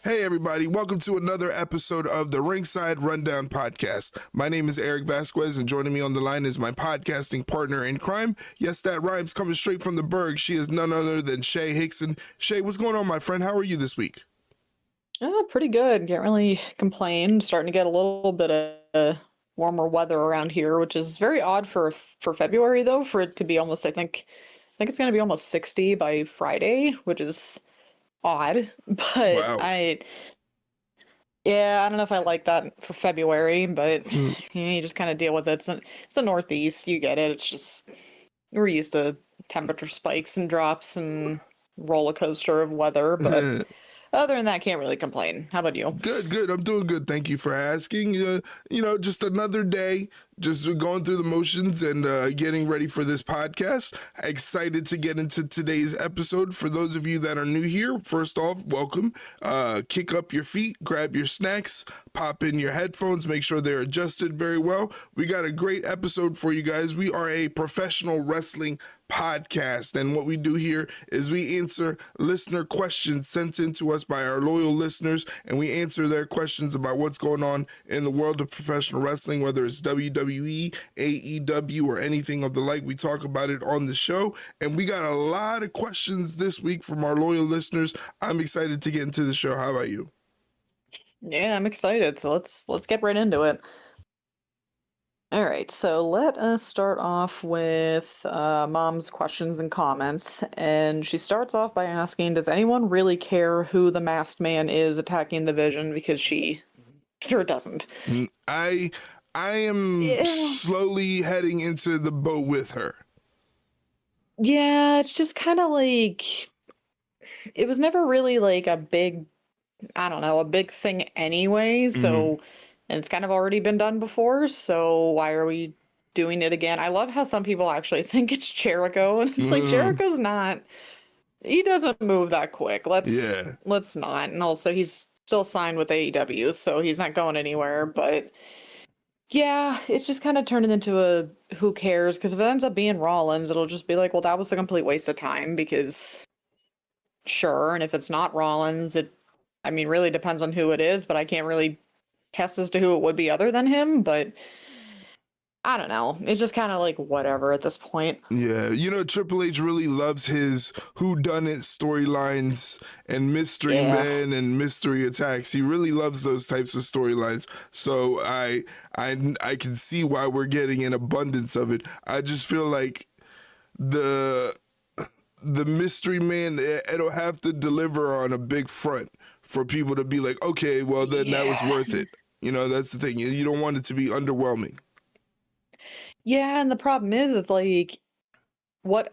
Hey, everybody. Welcome to another episode of the Ringside Rundown Podcast. My name is Erik Vasquez, and joining me on the line is my podcasting partner in crime. Yes, that rhymes coming straight from the Berg. She is none other than Shay Hickson. Shay, what's going on, my friend? How are you this week? Pretty good. Can't really complain. Starting to get a little bit of warmer weather around here, which is very odd for February though, for it to be almost I think it's gonna be almost 60 by Friday, which is odd. But Wow. yeah, I don't know if I like that for February, but Hmm. you just kind of deal with it. It's the Northeast, you get it. It's just we're used to temperature spikes and drops and roller coaster of weather, but other than that, can't really complain. How about you? Good, good. I'm doing good. Thank you for asking. Just another day, just going through the motions and getting ready for this podcast. Excited to get into today's episode. For those of you that are new here, first off, welcome. Kick up your feet, grab your snacks, pop in your headphones, make sure they're adjusted very well. We got a great episode for you guys. We are a professional wrestling podcast, and what we do here is we answer listener questions sent in to us by our loyal listeners, and we answer their questions about what's going on in the world of professional wrestling, whether it's WWE, AEW, or anything of the like. We talk about it on the show, and we got a lot of questions this week from our loyal listeners. I'm excited to get into the show. How about you? Yeah, I'm excited. So let's get right into it. All right, so let us start off with Mom's questions and comments. And she starts off by asking, does anyone really care who the masked man is attacking the Vision? Because she sure doesn't. I am Yeah. slowly heading into the boat with her. Yeah, it's just kind of like it was never really like a big, I don't know, a big thing anyway. Mhm. So, and it's kind of already been done before. So why are we doing it again? I love how some people actually think it's Jericho, and it's like Mhm. Jericho's not. He doesn't move that quick. Yeah. Let's not. And also, he's still signed with AEW, so he's not going anywhere. But yeah, it's just kind of turning into a who cares? Because if it ends up being Rollins, it'll just be like, well, that was a complete waste of time because sure. And if it's not Rollins, I mean, really depends on who it is, but I can't really guess as to who it would be other than him. But I don't know. It's just kind of like whatever at this point. Yeah, Triple H really loves his whodunit storylines and mystery Yeah. men and mystery attacks. He really loves those types of storylines. So I can see why we're getting an abundance of it. I just feel like the the mystery man, it'll have to deliver on a big front for people to be like, okay, well then that was Yeah. worth it. That's the thing. You don't want it to be underwhelming. Yeah, and the problem is it's like what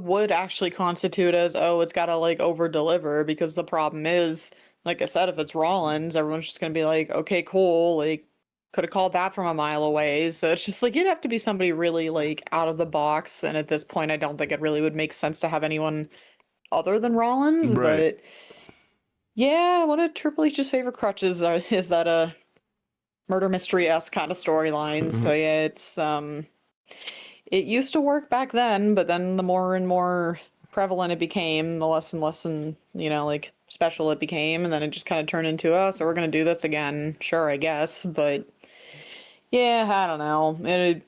would actually constitute as, oh, it's gotta like over deliver, because the problem is, like I said, if it's Rollins, everyone's just gonna be like, okay, cool, like could have called that from a mile away. So it's just like you'd have to be somebody really like out of the box. And at this point, I don't think it really would make sense to have anyone other than Rollins. Right. But yeah, one of Triple H's favorite crutches is that a murder mystery-esque kind of storyline. So yeah, it used to work back then, but then the more and more prevalent it became, the less and less and like special it became, and then it just kind of turned into, oh, so we're gonna do this again. Sure, I guess, but yeah, I don't know.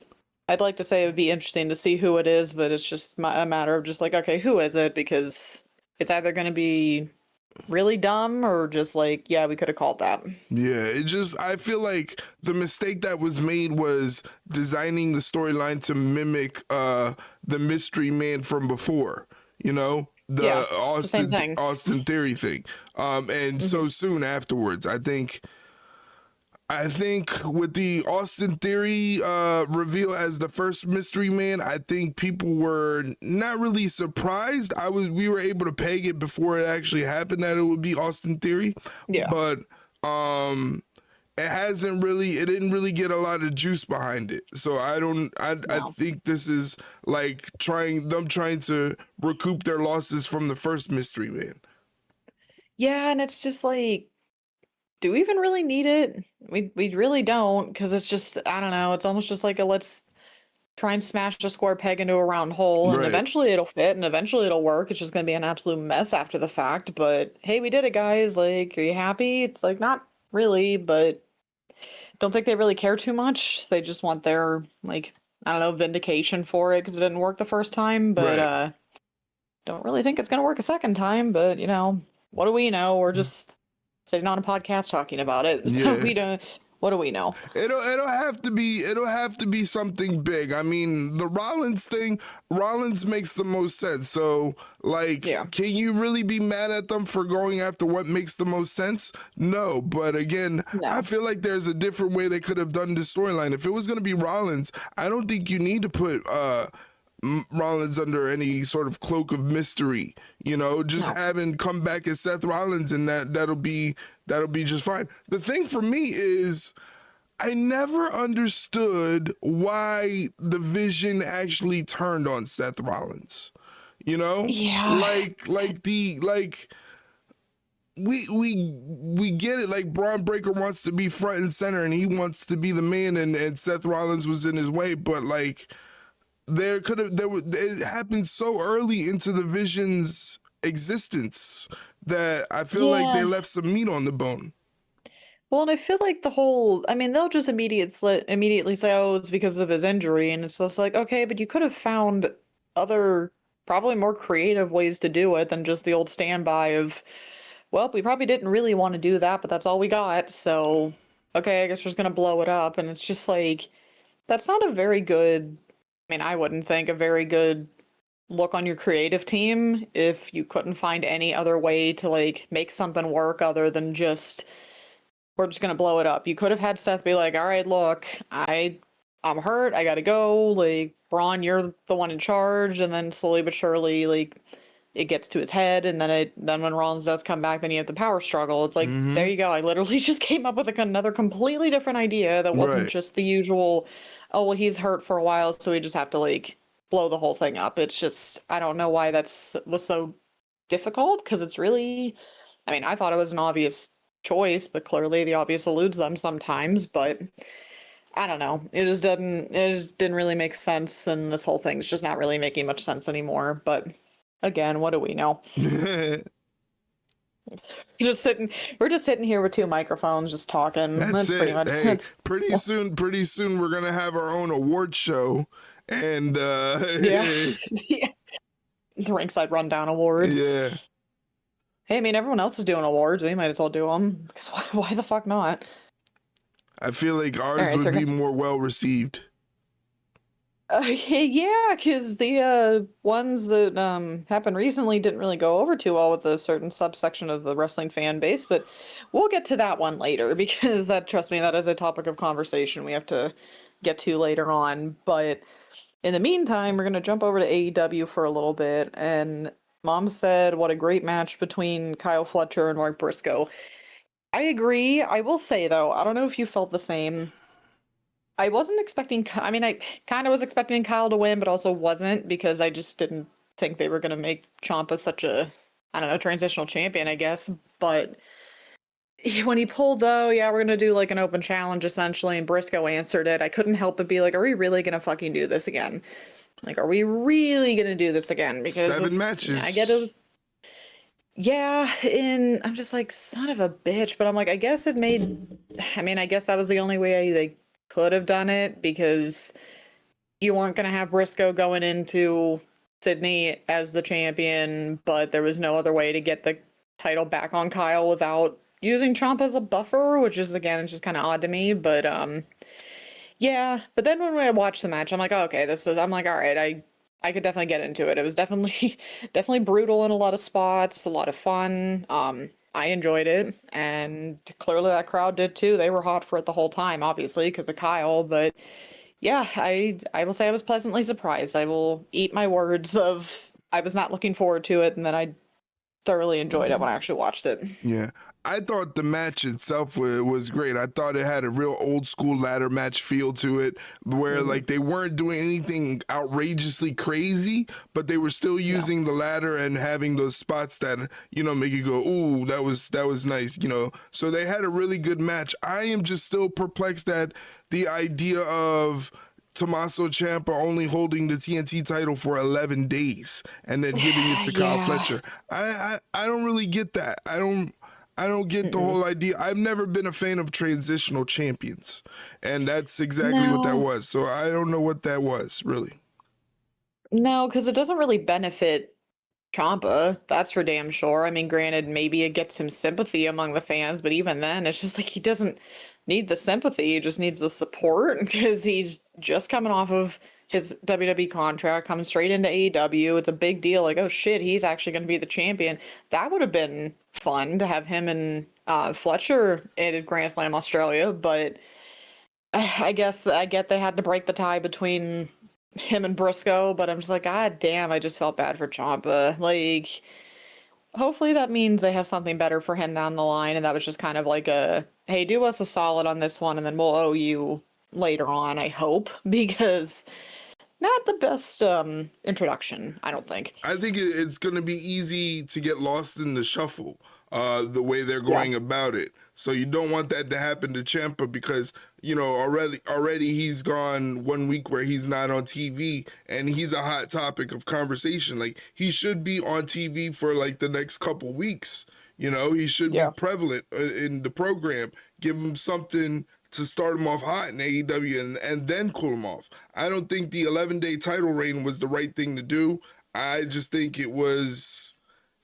I'd like to say it would be interesting to see who it is, but it's just a matter of just like, okay, who is it? Because it's either going to be really dumb or just like, yeah, we could have called that. Yeah, I feel like the mistake that was made was designing the storyline to mimic the mystery man from before, Yeah, the it's the same Austin thing. Austin Theory thing. And Hmm. so soon afterwards, I think with the Austin Theory reveal as the first mystery man, I think people were not really surprised. We were able to peg it before it actually happened that it would be Austin Theory, Yeah. but um it didn't really get a lot of juice behind it. So I No. think this is like trying to recoup their losses from the first mystery man. Yeah, and it's just like, do we even really need it? We really don't, because it's just, I don't know, it's almost just like a try and smash a square peg into a round hole, and Right. eventually it'll fit and eventually it'll work. It's just going to be an absolute mess after the fact. But hey, we did it, guys. Like, are you happy? It's like, not really, but don't think they really care too much. They just want their, like, I don't know, vindication for it because it didn't work the first time. But Right. don't really think it's going to work a second time. But, you know, what do we know? We're just sitting on a podcast talking about it. So Yeah. we don't, what do we know? It'll have to be something big. I mean, the Rollins thing, Rollins makes the most sense. So, like, Yeah. can you really be mad at them for going after what makes the most sense? No, but again, I No. feel like there's a different way they could have done this storyline. If it was going to be Rollins, I don't think you need to put Rollins under any sort of cloak of mystery. You know, just No. have him come back as Seth Rollins, and that'll be just fine. The thing for me is, I never understood why the Vision actually turned on Seth Rollins. You know, Yeah. we get it. Like, Braun Breaker wants to be front and center, and he wants to be the man, and Seth Rollins was in his way. But like, it happened so early into the Vision's existence that I feel like they Yeah. left some meat on the bone. Well, and I feel like I mean, they'll just immediately say, oh, it's because of his injury. And it's just like, okay, but you could have found other, probably more creative ways to do it than just the old standby of, well, we probably didn't really want to do that, but that's all we got. So, okay, I guess we're just going to blow it up. And it's just like, that's not a very good, I mean, I wouldn't think a very good look on your creative team if you couldn't find any other way to like make something work other than just we're just gonna blow it up. You could have had Seth be like, "All right, look, I'm hurt. I gotta go. Like, Braun, you're the one in charge." And then slowly but surely, like, it gets to his head, and then when Rollins does come back, then you have the power struggle. It's like, there Mm-hmm. you go. I literally just came up with another completely different idea that wasn't Right. just the usual. Oh well, he's hurt for a while, so we just have to like blow the whole thing up. It's just I don't know why was so difficult because it's really. I mean, I thought it was an obvious choice, but clearly the obvious eludes them sometimes. But I don't know. It just didn't really make sense, and this whole thing's just not really making much sense anymore. But again, what do we know? We're just sitting here with two microphones, just talking. That's That's pretty it. much Hey, that's pretty soon we're gonna have our own award show, and yeah. Yeah. The Ringside Rundown Awards. yeah, Hey, I mean, everyone else is doing awards. We might as well do them. Because why the fuck not? I feel like All ours right, so would be more well received. yeah, because the ones that happened recently didn't really go over too well with a certain subsection of the wrestling fan base, but we'll get to that one later because trust me, that is a topic of conversation we have to get to later on. But in the meantime, we're gonna jump over to AEW for a little bit, and Mom said, "What a great match between Kyle Fletcher and Mark Briscoe." I agree. I will say though, I don't know if you felt the same. I wasn't expecting. I mean, I kind of was expecting Kyle to win, but also wasn't because I just didn't think they were going to make Ciampa such a, I don't know, transitional champion, I guess. But when he pulled, though, yeah, we're going to do like an open challenge essentially, and Briscoe answered it. I couldn't help but be like, are we really going to fucking do this again? Like, are we really going to do this again? Because 7 matches. I get it was, yeah, and I'm just like, son of a bitch. But I'm like, I guess it made, I mean, I guess that was the only way they could have done it because you weren't going to have Briscoe going into Sydney as the champion, but there was no other way to get the title back on Kyle without using Ciampa as a buffer, which is, again, it's just kind of odd to me. But, yeah. But then when I watched the match, I'm like, oh, okay, I'm like, all right, I could definitely get into it. It was definitely definitely brutal in a lot of spots, a lot of fun. I enjoyed it, and clearly that crowd did too. They were hot for it the whole time, obviously because of Kyle. But yeah, I will say I was pleasantly surprised. I will eat my words of I was not looking forward to it, and then I thoroughly enjoyed it when I actually watched it. Yeah. I thought the match itself was great. I thought it had a real old school ladder match feel to it where like they weren't doing anything outrageously crazy, but they were still using the ladder and having those spots that, you know, make you go, "Ooh, that was nice," you know. So they had a really good match. I am just still perplexed at the idea of Tommaso Ciampa only holding the TNT title for 11 days and then giving it to Kyle Yeah. Fletcher. I don't really get that. I don't get the whole idea. I've never been a fan of transitional champions, and that's exactly what that No. was. So I don't know what that was really. No, because it doesn't really benefit Ciampa, that's for damn sure. I mean, granted, maybe it gets him sympathy among the fans, but even then, it's just like he doesn't need the sympathy. He just needs the support because he's just coming off of his WWE contract, coming straight into AEW. It's a big deal. Like, oh shit, he's actually going to be the champion. That would have been fun to have him and Fletcher at Grand Slam Australia, but I guess I get they had to break the tie between him and Briscoe, but I'm just like, God damn, I just felt bad for Ciampa. Like, hopefully that means they have something better for him down the line, and that was just kind of like a, hey, do us a solid on this one, and then we'll owe you later on, I hope, because not the best introduction, I don't think. I think it's going to be easy to get lost in the shuffle, the way they're going about it. So you don't want that to happen to Ciampa because, you know, already he's gone 1 week where he's not on TV and he's a hot topic of conversation. Like, he should be on TV for like the next couple weeks. You know, he should be prevalent in the program. Give him something to start him off hot in AEW and then cool him off. I don't think the 11-day title reign was the right thing to do. I just think it was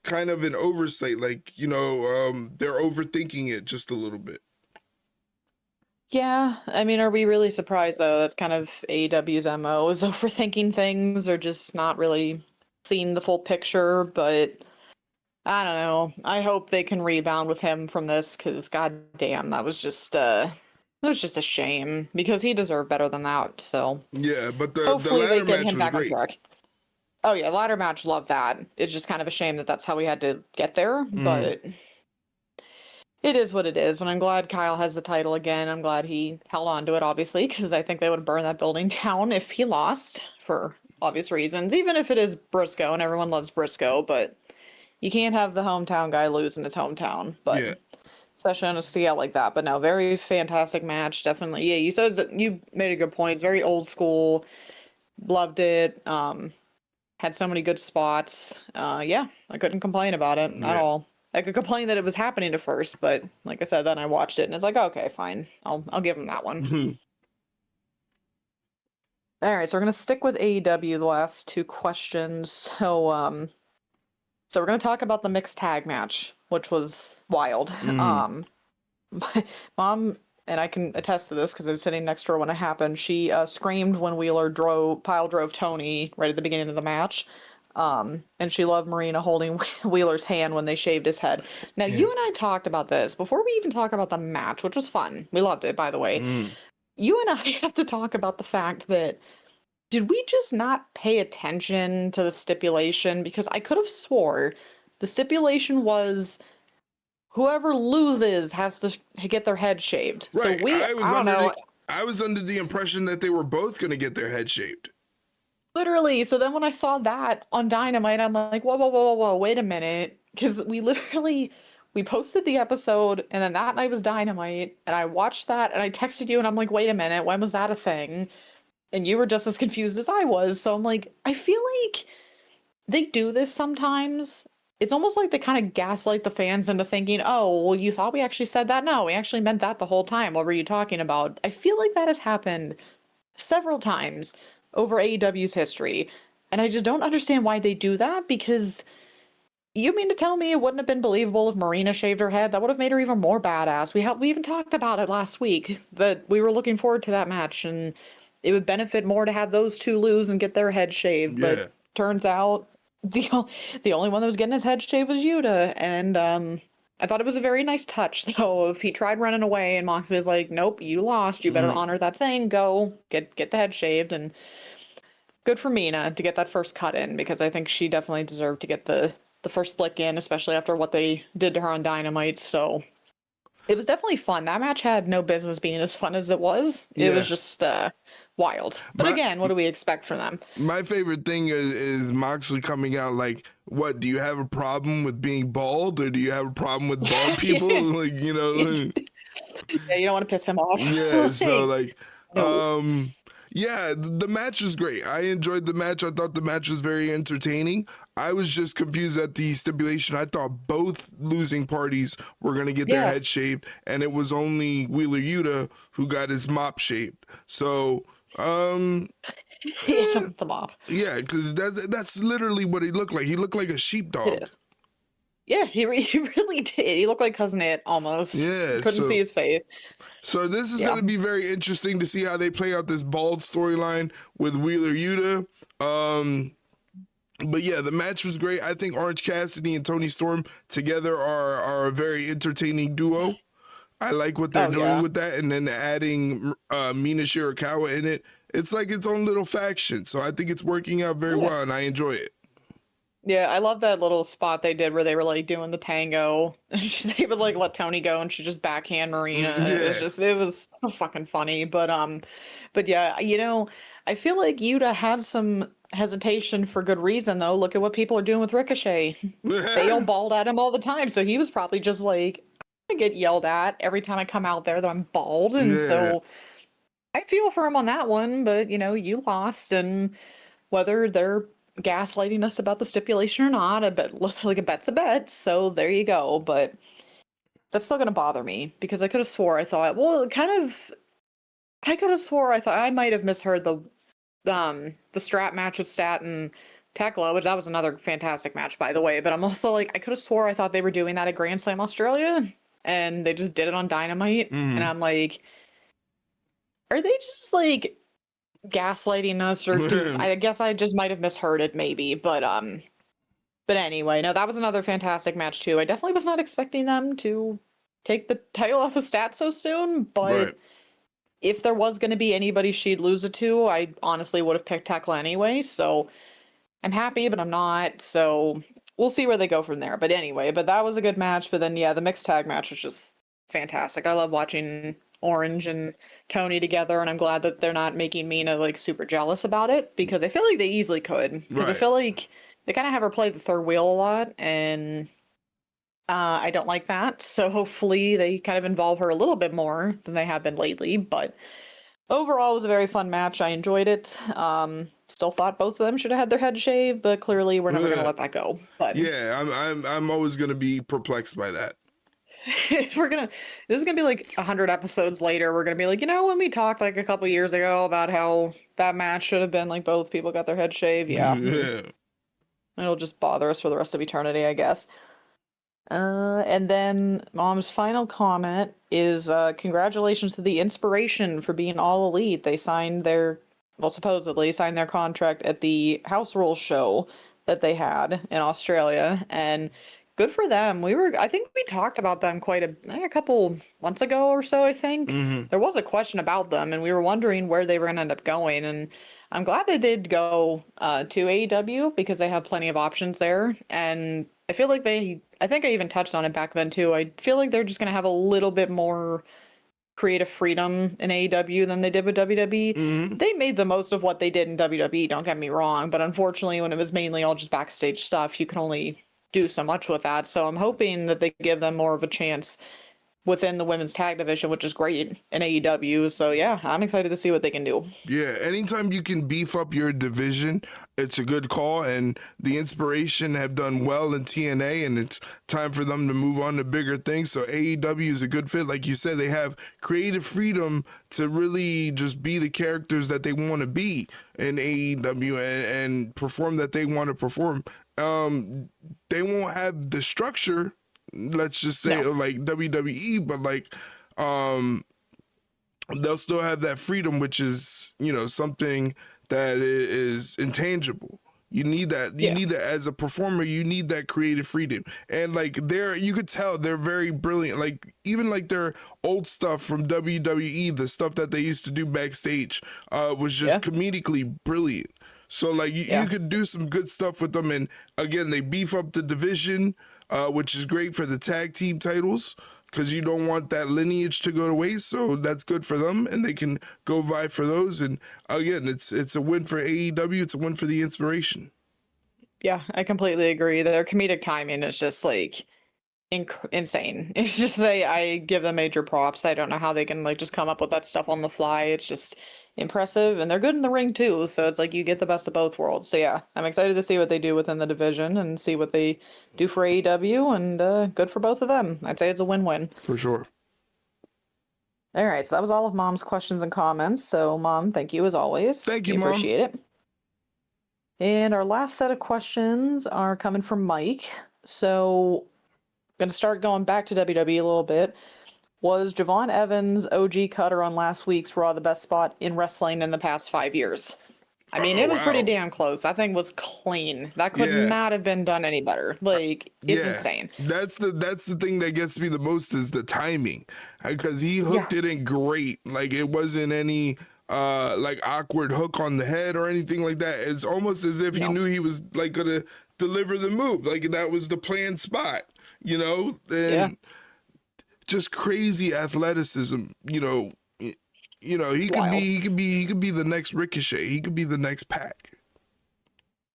kind of an oversight. Like, you know, they're overthinking it just a little bit. Yeah, I mean, are we really surprised though? That's kind of AEW's MO, is overthinking things or just not really seeing the full picture, but I don't know. I hope they can rebound with him from this because god damn, that was just a shame because he deserved better than that. So Yeah, but the hopefully they ladder get match him was back on great. track. Oh yeah, ladder match, love that. It's just kind of a shame that that's how we had to get there, but it is what it is. But I'm glad Kyle has the title again. I'm glad he held on to it, obviously, because I think they would have burned that building down if he lost for obvious reasons. Even if it is Briscoe and everyone loves Briscoe, but you can't have the hometown guy lose in his hometown. But Yeah. especially on a scale like that. But no, very fantastic match. Definitely. Yeah, you said that you made a good point. It's very old school. Loved it. Had so many good spots. Yeah, I couldn't complain about it at all. I could complain that it was happening at first, but like I said, then I watched it and it's like, okay, fine. I'll give him that one. All right, so we're gonna stick with AEW the last two questions. So we're gonna talk about the mixed tag match, which was wild. My mom, and I can attest to this because I was sitting next to her when it happened. She screamed when Wheeler pile drove Tony right at the beginning of the match. And she loved Marina holding Wheeler's hand when they shaved his head. Now, you and I talked about this before we even talk about the match, which was fun. We loved it, by the way. You and I have to talk about the fact that did we just not pay attention to the stipulation? Because I could have swore the stipulation was whoever loses has to get their head shaved. Right. So I don't know. I was under the impression that they were both going to get their head shaved. Literally. So then when I saw that on Dynamite, I'm like, whoa, wait a minute. Because we posted the episode and then that night was Dynamite and I watched that and I texted you and I'm like, wait a minute, when was that a thing? And you were just as confused as I was. So I'm like, I feel like they do this sometimes. It's almost like they kind of gaslight the fans into thinking, oh, well, you thought we actually said that? No, we actually meant that the whole time. What were you talking about? I feel like that has happened several times over AEW's history. And I just don't understand why they do that because you mean to tell me it wouldn't have been believable if Marina shaved her head? That would have made her even more badass. We even talked about it last week that we were looking forward to that match and it would benefit more to have those two lose and get their head shaved. Yeah. But turns out the only one that was getting his head shaved was Yuta. And I thought it was a very nice touch, though. If he tried running away and Moxley's like, nope, you lost. You better honor that thing. Go get the head shaved. And good for Mina to get that first cut in because I think she definitely deserved to get the first lick in, especially after what they did to her on Dynamite. So it was definitely fun. That match had no business being as fun as it was. It was just wild. But again, what do we expect from them? My favorite thing is Moxley coming out like, what, do you have a problem with being bald or do you have a problem with bald people? Like, you know. Yeah, you don't want to piss him off. Yeah, so like, Yeah, the match was great. I enjoyed the match. I thought the match was very entertaining. I was just confused at the stipulation. I thought both losing parties were going to get their Yeah. head shaved, and it was only Wheeler Yuta who got his mop shaved. So, Yeah, eh, the mob. yeah, because that's literally what he looked like. He looked like a It sheepdog. is. Yeah, he really did. He looked like Cousin It almost. Yeah, Couldn't see his face. so this is going Yeah. to be very interesting to see how they play out this bald storyline with Wheeler Yuta. But yeah, the match was great. I think Orange Cassidy and Tony Storm together are a very entertaining duo. I like what they're Oh doing yeah. with that, and then adding Mina Shirakawa in it. It's like its own little faction. So I think it's working out very Yeah. well, and I enjoy it. Yeah, I love that little spot they did where they were like doing the tango. They would like let Tony go and she just backhand Marina. And Yeah. it was so fucking funny. But yeah, I feel like Yuta had some hesitation for good reason though. Look at what people are doing with Ricochet. They all bald at him all the time. So he was probably just like, I get yelled at every time I come out there that I'm bald. And Yeah. so I feel for him on that one, but you lost, and whether they're gaslighting us about the stipulation or not, I bet like a bet's a bet. So there you go. But that's still gonna bother me because I could have swore I thought, well, I could have swore I thought I might have misheard the strap match with Stat and Tekla, which that was another fantastic match by the way. But I'm also like, I could have swore I thought they were doing that at Grand Slam Australia, and they just did it on Dynamite, and I'm like, are they just like gaslighting us, or I guess I just might have misheard it maybe, but anyway, no, that was another fantastic match too. I definitely was not expecting them to take the title off of Stat so soon, but Right. if there was going to be anybody she'd lose it to, I honestly would have picked Tekla anyway, so I'm happy, but I'm not, so we'll see where they go from there. But anyway, but that was a good match, but then yeah, the mixed tag match was just fantastic. I love watching Orange and Tony together, and I'm glad that they're not making Mina like super jealous about it, because I feel like they easily could. Because I Right. feel like they kind of have her play the third wheel a lot, and I don't like that. So hopefully they kind of involve her a little bit more than they have been lately. But overall, it was a very fun match. I enjoyed it. Still thought both of them should have had their head shaved, but clearly we're never gonna let that go. But Yeah, I'm always gonna be perplexed by that. we're gonna this is gonna be like 100 episodes later, we're gonna be like, when we talked like a couple years ago about how that match should have been like both people got their head shaved. Yeah. Yeah. It'll just bother us for the rest of eternity, I guess. And then Mom's final comment is congratulations to the Inspiration for being all elite. They signed supposedly signed their contract at the House Rules show that they had in Australia, and good for them. I think we talked about them a couple months ago or so, I think. There was a question about them, and we were wondering where they were going to end up going, and I'm glad they did go to AEW because they have plenty of options there, and I feel like I think I even touched on it back then too. I feel like they're just going to have a little bit more creative freedom in AEW than they did with WWE. They made the most of what they did in WWE, don't get me wrong, but unfortunately when it was mainly all just backstage stuff, you can only do so much with that. So I'm hoping that they give them more of a chance within the women's tag division, which is great in AEW. So yeah, I'm excited to see what they can do. Yeah, anytime you can beef up your division, it's a good call. And the Inspiration have done well in TNA, and it's time for them to move on to bigger things. So AEW is a good fit. Like you said, they have creative freedom to really just be the characters that they want to be in AEW, and perform that they want to perform. They won't have the structure, let's just say, No. like WWE, but like they'll still have that freedom, which is, something that is intangible. You need that. You Yeah. need that as a performer. You need that creative freedom. And like you could tell they're very brilliant. Like even like their old stuff from WWE, the stuff that they used to do backstage, was just Yeah. comedically brilliant. So like you could do some good stuff with them. And again, they beef up the division, which is great for the tag team titles, because you don't want that lineage to go to waste. So that's good for them, and they can go vie for those. And again, it's a win for AEW. It's a win for the Inspiration. Yeah, I completely agree. Their comedic timing is just like insane. It's just I give them major props. I don't know how they can like just come up with that stuff on the fly. It's just impressive, and they're good in the ring too. So it's like you get the best of both worlds. So yeah, I'm excited to see what they do within the division and see what they do for AEW, and good for both of them. I'd say it's a win-win. For sure. All right, so that was all of Mom's questions and comments. So Mom, thank you as always. Thank you, We Mom. appreciate it. And our last set of questions are coming from Mike. So I'm going to start going back to WWE a little bit. Was Javon Evans' OG cutter on last week's Raw the best spot in wrestling in the past 5 years? I mean, it was pretty damn close. That thing was clean. That could not have been done any better. Like, it's insane. That's the thing that gets me the most is the timing, because he hooked it in great. Like, it wasn't any like awkward hook on the head or anything like that. It's almost as if he knew he was like gonna deliver the move. Like, that was the planned spot, you know? And just crazy athleticism, you know, he could be the next Ricochet. He could be the next Pac.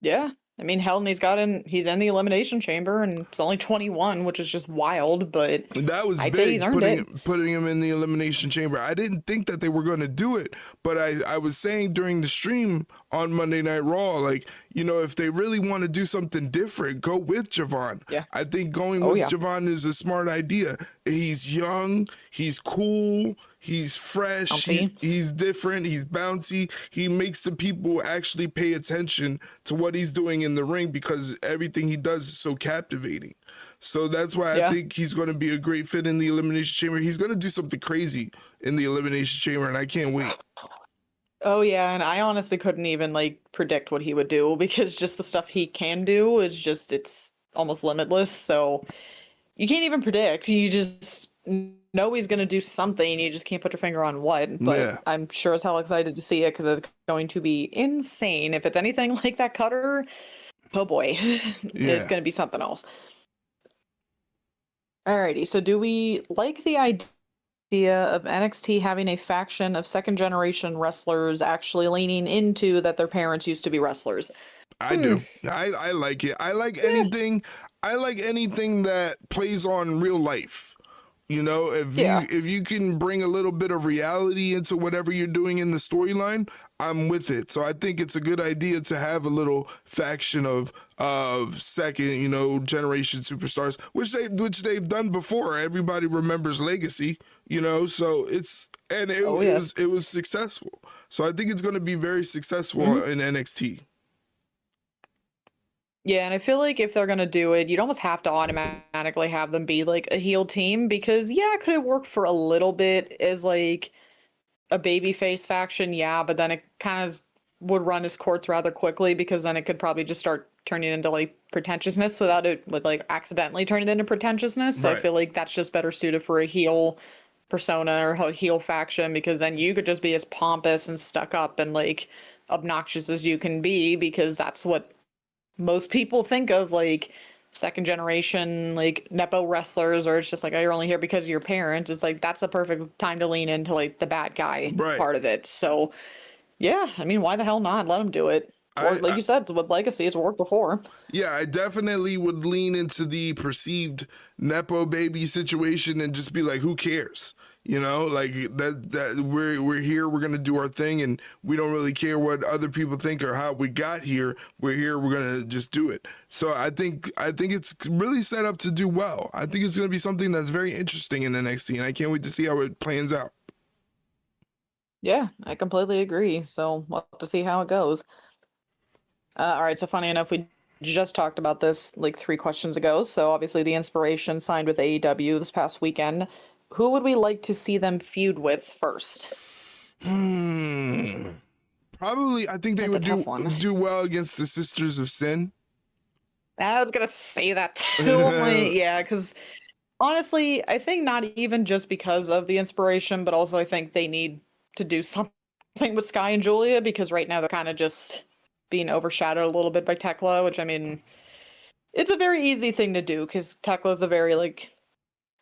Yeah. I mean, hell, and he's in the Elimination Chamber, and it's only 21, which is just wild, but that was I'd big, say he's earned putting him in the Elimination Chamber. I didn't think that they were going to do it, but I was saying during the stream on Monday Night Raw, like, you know, if they really want to do something different, go with Javon. Yeah. I think going with Javon is a smart idea. He's young, he's cool, he's fresh, he's different, he's bouncy. He makes the people actually pay attention to what he's doing in the ring because everything he does is so captivating. So that's why I think he's going to be a great fit in the Elimination Chamber. He's going to do something crazy in the Elimination Chamber, and I can't wait. Oh yeah, and I honestly couldn't even like predict what he would do because just the stuff he can do is just, it's almost limitless. So you can't even predict. You just know he's going to do something. You just can't put your finger on what. But I'm sure as hell excited to see it because it's going to be insane. If it's anything like that cutter, oh boy, it's going to be something else. Alrighty, so do we like the idea of NXT having a faction of second generation wrestlers actually leaning into that their parents used to be wrestlers? I do. I like it. I like anything. I like anything that plays on real life. You know, if you can bring a little bit of reality into whatever you're doing in the storyline, I'm with it. So I think it's a good idea to have a little faction of second, you know, generation superstars, which they've done before. Everybody remembers Legacy, you know, so it was successful. So I think it's going to be very successful in NXT. Yeah, and I feel like if they're going to do it, you'd almost have to automatically have them be like a heel team because, could it work for a little bit as like a babyface faction? Yeah, but then it kind of would run its course rather quickly because then it could probably just start turning into like pretentiousness without it like accidentally turning into pretentiousness. So I feel like that's just better suited for a heel persona or a heel faction because then you could just be as pompous and stuck up and like obnoxious as you can be because that's what most people think of like second generation like nepo wrestlers, or it's just like, oh, you're only here because of your parents. It's like that's the perfect time to lean into like the bad guy part of it. So yeah, I mean, why the hell not? Let them do it. Or like you said, with Legacy, it's worked before. Yeah, I definitely would lean into the perceived nepo baby situation and just be like, who cares? You know, like that we're here, we're gonna do our thing, and we don't really care what other people think or how we got here. We're here, we're gonna just do it. So I think it's really set up to do well. I think it's gonna be something that's very interesting in NXT, and I can't wait to see how it plans out. Yeah, I completely agree. So we'll have to see how it goes. All right, so funny enough, we just talked about this like 3 questions ago. So obviously the IInspiration signed with AEW this past weekend. Who would we like to see them feud with first? Probably, I think they would do well against the Sisters of Sin. I was going to say that too. Yeah, because honestly, I think not even just because of the IInspiration, but also I think they need to do something with Sky and Julia because right now they're kind of just being overshadowed a little bit by Tekla, which I mean, it's a very easy thing to do because Tekla is a very like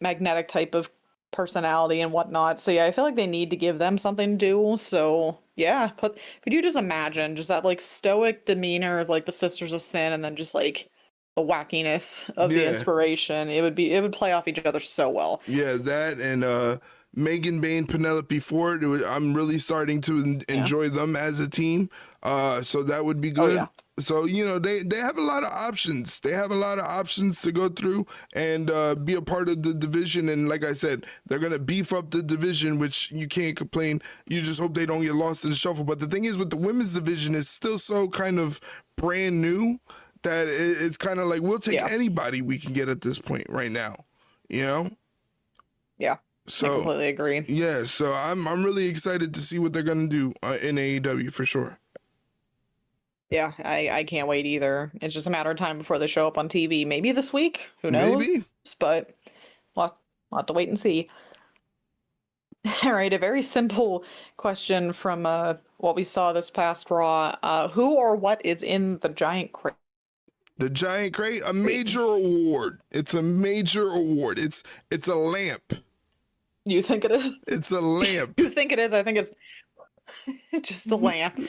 magnetic type of personality and whatnot. So yeah, I feel like they need to give them something to do. So yeah, could you just imagine just that like stoic demeanor of like the Sisters of Sin and then just like the wackiness of the IInspiration? It would play off each other so well. Yeah, that and Megan Bayne, Penelope Ford. I'm really starting to enjoy them as a team. So that would be Oh good. yeah. So they have a lot of options. They have a lot of options to go through and be a part of the division. And like I said, they're gonna beef up the division, which you can't complain. You just hope they don't get lost in the shuffle. But the thing is, with the women's division, it's still so kind of brand new that it's kind of like we'll take Yeah. anybody we can get at this point right now. You know. Yeah. I So completely agree. yeah, so I'm really excited to see what they're gonna do in AEW for sure. Yeah, I can't wait either. It's just a matter of time before they show up on TV. Maybe this week. Who knows? Maybe. But we'll have to wait and see. All right, a very simple question from what we saw this past Raw. Who or what is in the giant crate? The giant crate, a major award. It's a major award. It's a lamp. You think it is? It's a lamp. You think it is? I think it's just a lamp.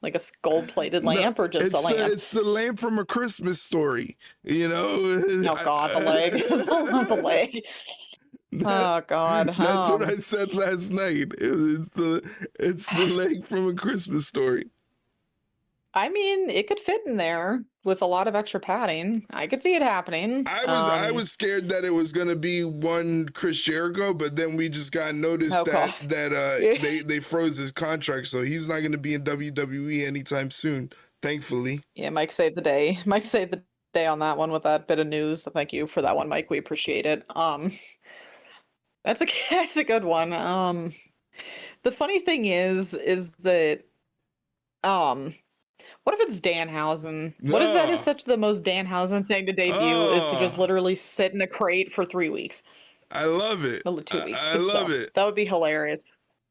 Like a gold-plated lamp, or just a lamp? It's the lamp from A Christmas Story. You know. Oh God, the leg. The leg. Oh God. That's what I said last night. It's the leg from A Christmas Story. I mean, it could fit in there with a lot of extra padding. I could see it happening. I was scared that it was gonna be one Chris Jericho, but then we just got noticed that they froze his contract, so he's not gonna be in WWE anytime soon. Thankfully. Yeah, Mike saved the day. Mike saved the day on that one with that bit of news. So thank you for that one, Mike. We appreciate it. That's a good one. The funny thing is that what if it's Danhausen? What if that is such the most Danhausen thing to debut is to just literally sit in a crate for 3 weeks? I love it. 2 weeks. I love it. That would be hilarious.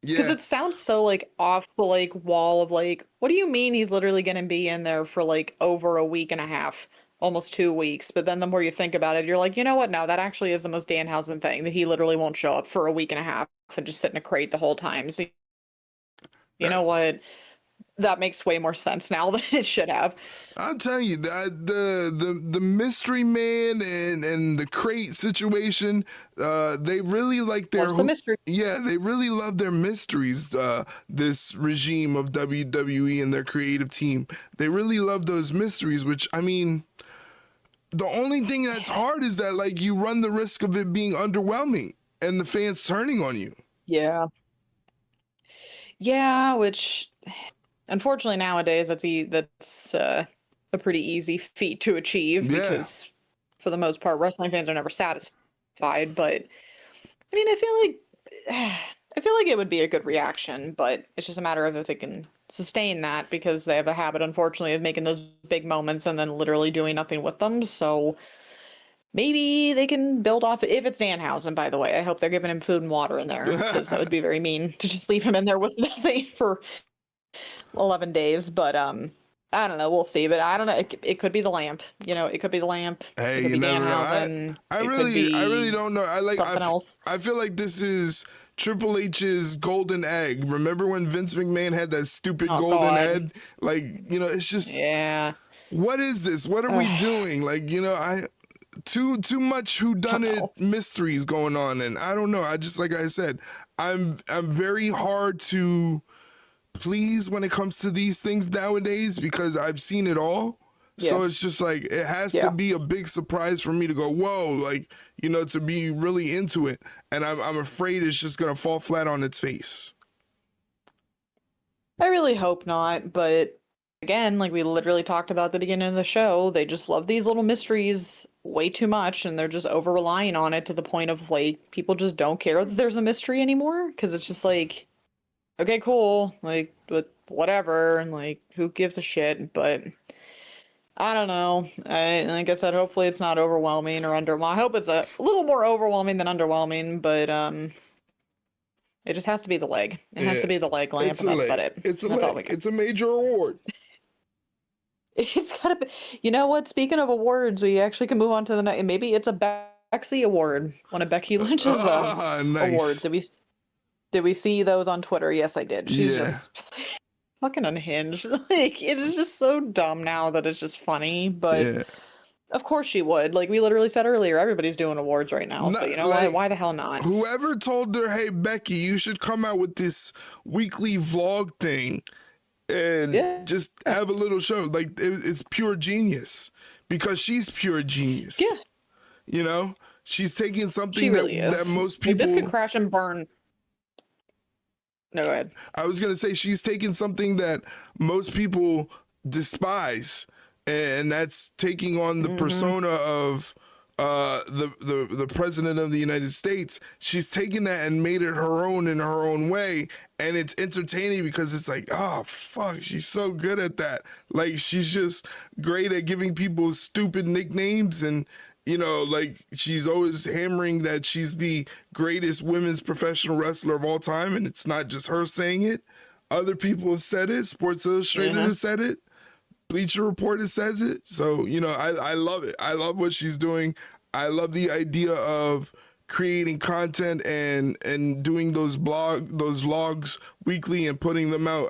Because it sounds so like off the like wall of like, what do you mean he's literally going to be in there for like over a week and a half, almost 2 weeks? But then the more you think about it, you're like, you know what? No, that actually is the most Danhausen thing, that he literally won't show up for a week and a half and just sit in a crate the whole time. So, you know what? That makes way more sense now than it should have. I'll tell you that the mystery man and the crate situation, they really like their mystery. Yeah, they really love their mysteries. This regime of WWE and their creative team, they really love those mysteries. Which, I mean, the only thing that's hard is that like you run the risk of it being underwhelming and the fans turning on you. Yeah. Yeah, which unfortunately nowadays that's a pretty easy feat to achieve because for the most part wrestling fans are never satisfied. But I mean, I feel like it would be a good reaction, but it's just a matter of if they can sustain that, because they have a habit, unfortunately, of making those big moments and then literally doing nothing with them. So maybe they can build off it. If it's Danhausen, by the way, I hope they're giving him food and water in there, because that would be very mean to just leave him in there with nothing for 11 days. But I don't know, we'll see. But I don't know, it could be the lamp, it could be the lamp. Hey, it could you be never Danhausen. know. I really don't know. Something else. I feel like this is Triple H's golden egg. Remember when Vince McMahon had that stupid golden egg? Like, it's just, what is this? What are we doing? Like, too much whodunit mysteries going on, and I don't know. I just, like I said, I'm very hard to please when it comes to these things nowadays, because I've seen it all. So it's just like, it has to be a big surprise for me to go, whoa, like, to be really into it. And I'm afraid it's just gonna fall flat on its face. I really hope not, but again, like we literally talked about at the beginning of the show, they just love these little mysteries way too much, and they're just over relying on it to the point of like people just don't care that there's a mystery anymore, because it's just like, okay, cool, like, but whatever, and like, who gives a shit? But I don't know. Like I said, hopefully it's not overwhelming or underwhelming. I hope it's a little more overwhelming than underwhelming, but it just has to be the leg. It has to be the leg lamp, and that's about it. It's a that's all leg. we got. It's a major award. It's gotta be. You know what? Speaking of awards, we actually can move on to the night. Maybe it's a Bexy award, one of Becky Lynch's nice. awards. Did we see those on Twitter? Yes, I did. She's just fucking unhinged. Like, it is just so dumb now that it's just funny. But Of course she would. Like we literally said earlier, everybody's doing awards right now. So you Not know what? like Why the hell not? whoever told her, "Hey Becky, you should come out with this weekly vlog thing and Yeah. just have a little show." Like it's pure genius because she's pure genius. Yeah. You know, she's taking She something really that is. most Like this could people. crash and burn. No, go ahead. I was gonna say she's taking something that most people despise, and that's taking on the Mm-hmm. persona of the president of the United States. She's taken that and made it her own in her own way, and it's entertaining because it's like, oh fuck, she's so good at that. Like she's just great at giving people stupid nicknames and. You know, like she's always hammering that she's the greatest women's professional wrestler of all time, and it's not just her saying it. Other people have said it. Sports Illustrated Uh-huh. has said it. Bleacher Report says it. So, you know, I love it. I love what she's doing. I love the idea of creating content and doing those logs weekly and putting them out.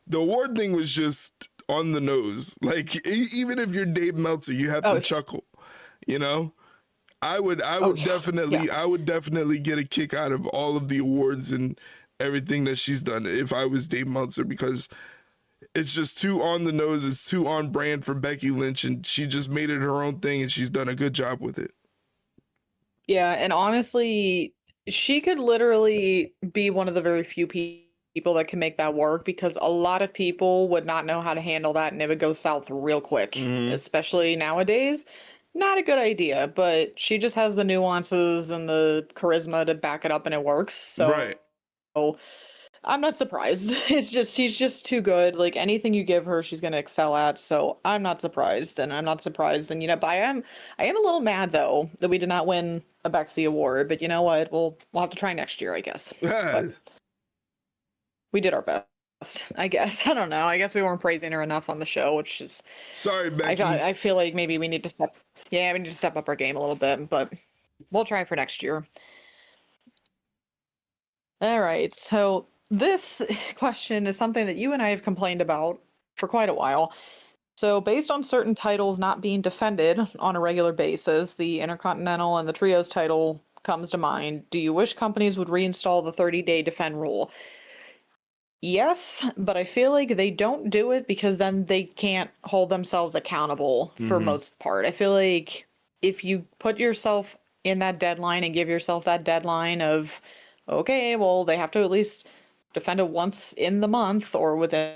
The award thing was just on the nose. Like even if you're Dave Meltzer, you have to Oh, chuckle. You know, I would yeah. Yeah. definitely get a kick out of all of the awards and everything that she's done if I was Dave Meltzer because it's just too on the nose, it's too on brand for Becky Lynch, and she just made it her own thing and she's done a good job with it. Yeah, and honestly, she could literally be one of the very few people that can make that work because a lot of people would not know how to handle that and it would go south real quick, Mm-hmm. especially nowadays. Not a good idea, but she just has the nuances and the charisma to back it up and it works. So Right. I'm not surprised. It's just she's just too good. Like anything you give her, she's gonna excel at. So I'm not surprised, and I'm not surprised. And but I am a little mad though that we did not win a Bexy award. But you know what? We'll have to try next year, I guess. But we did our best, I guess. I don't know. I guess we weren't praising her enough on the show, which is Sorry, Becky. I feel like maybe we need to we need to step up our game a little bit. But we'll try for next year. All right. So this question is something that you and I have complained about for quite a while. So, based on certain titles not being defended on a regular basis, the Intercontinental and the Trios title comes to mind. Do you wish companies would reinstall the 30-day defend rule? Yes, but I feel like they don't do it because then they can't hold themselves accountable for Mm-hmm. most part. I feel like if you put yourself in that deadline and give yourself that deadline of, okay, well, they have to at least defend it once in the month or within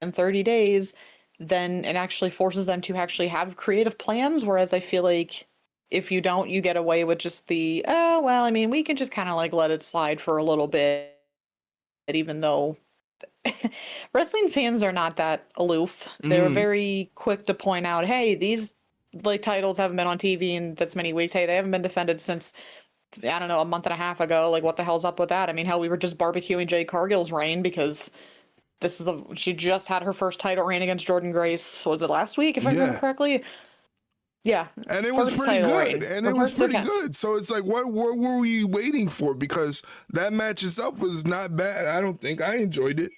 30 days, then it actually forces them to actually have creative plans. Whereas I feel like if you don't, you get away with just the, oh, well, I mean, we can just kind of like let it slide for a little bit, even though wrestling fans are not that aloof. They're Mm-hmm. very quick to point out, hey, these like titles haven't been on TV in this many weeks. Hey, they haven't been defended since I don't know, a month and a half ago. Like, what the hell's up with that? I mean, hell, we were just barbecuing Jade Cargill's reign because she just had her first title reign against Jordan Grace. Was it last week, if I remember Yeah. correctly? Yeah, And it was first pretty title good. reign. And Her it was first pretty defense. good. So it's like, what were we waiting for? Because that match itself was not bad. I don't think I enjoyed it.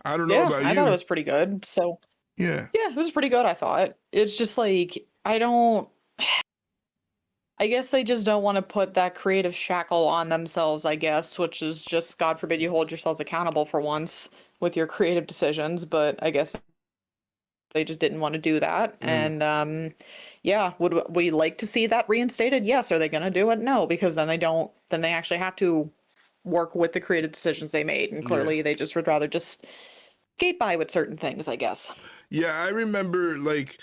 I don't know Yeah, about I thought it you. was pretty good. So, Yeah. yeah, it was pretty good, I thought. It's just like, I guess they just don't want to put that creative shackle on themselves, I guess, which is just, God forbid you hold yourselves accountable for once with your creative decisions. But I guess they just didn't want to do that. Mm. And yeah, would we like to see that reinstated? Yes. Are they going to do it? No, because then they actually have to work with the creative decisions they made. And Yeah. clearly they just would rather just skate by with certain things, I guess. Yeah, I remember like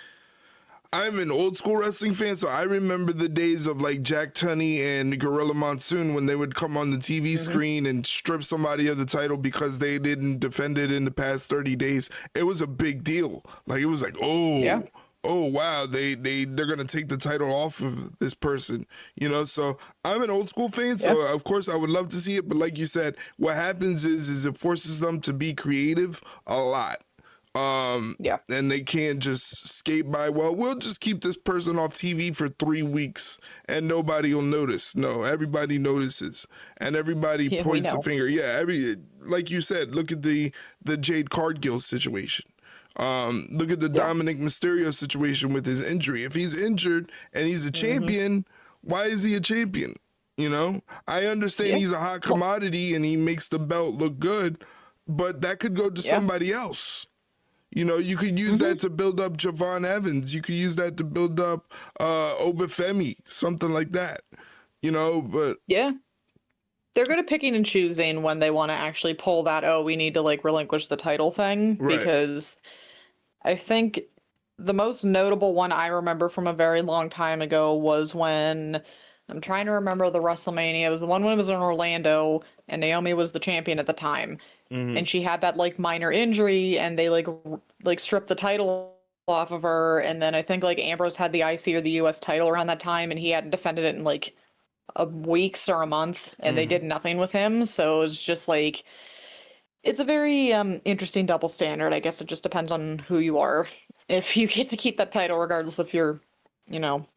I'm an old school wrestling fan, so I remember the days of like Jack Tunney and Gorilla Monsoon when they would come on the TV screen and strip somebody of the title because they didn't defend it in the past 30 days. It was a big deal. Like it was like, Yeah. oh wow, they're gonna take the title off of this person, you know. So I'm an old school fan, so Yeah. of course I would love to see it. But like you said, what happens is it forces them to be creative a lot. Yeah. And they can't just skate by. Well, we'll just keep this person off TV for 3 weeks and nobody will notice. No, everybody notices and everybody Yeah, we points the know. finger. Yeah, like you said, look at the Jade Cargill situation. Look at the Yeah. Dominic Mysterio situation with his injury. If he's injured and he's a champion, why is he a champion? You know, I understand Yeah. he's a hot Well, commodity and he makes the belt look good, but that could go to yeah. somebody else. You know, you could use that to build up Javon Evans. You could use that to build up Obafemi, something like that. You know, but Yeah. They're good at picking and choosing when they want to actually pull that, oh, we need to like relinquish the title thing, right. because I think the most notable one I remember from a very long time ago was when I'm trying to remember the WrestleMania. It was the one when it was in Orlando and Naomi was the champion at the time. Hmm. And she had that like minor injury and they like stripped the title off of her, and then I think like Ambrose had the IC or the US title around that time and he hadn't defended it in like a weeks or a month and they did nothing with him. So it's just like it's a very interesting double standard. I guess it just depends on who you are. If you get to keep that title, regardless if your,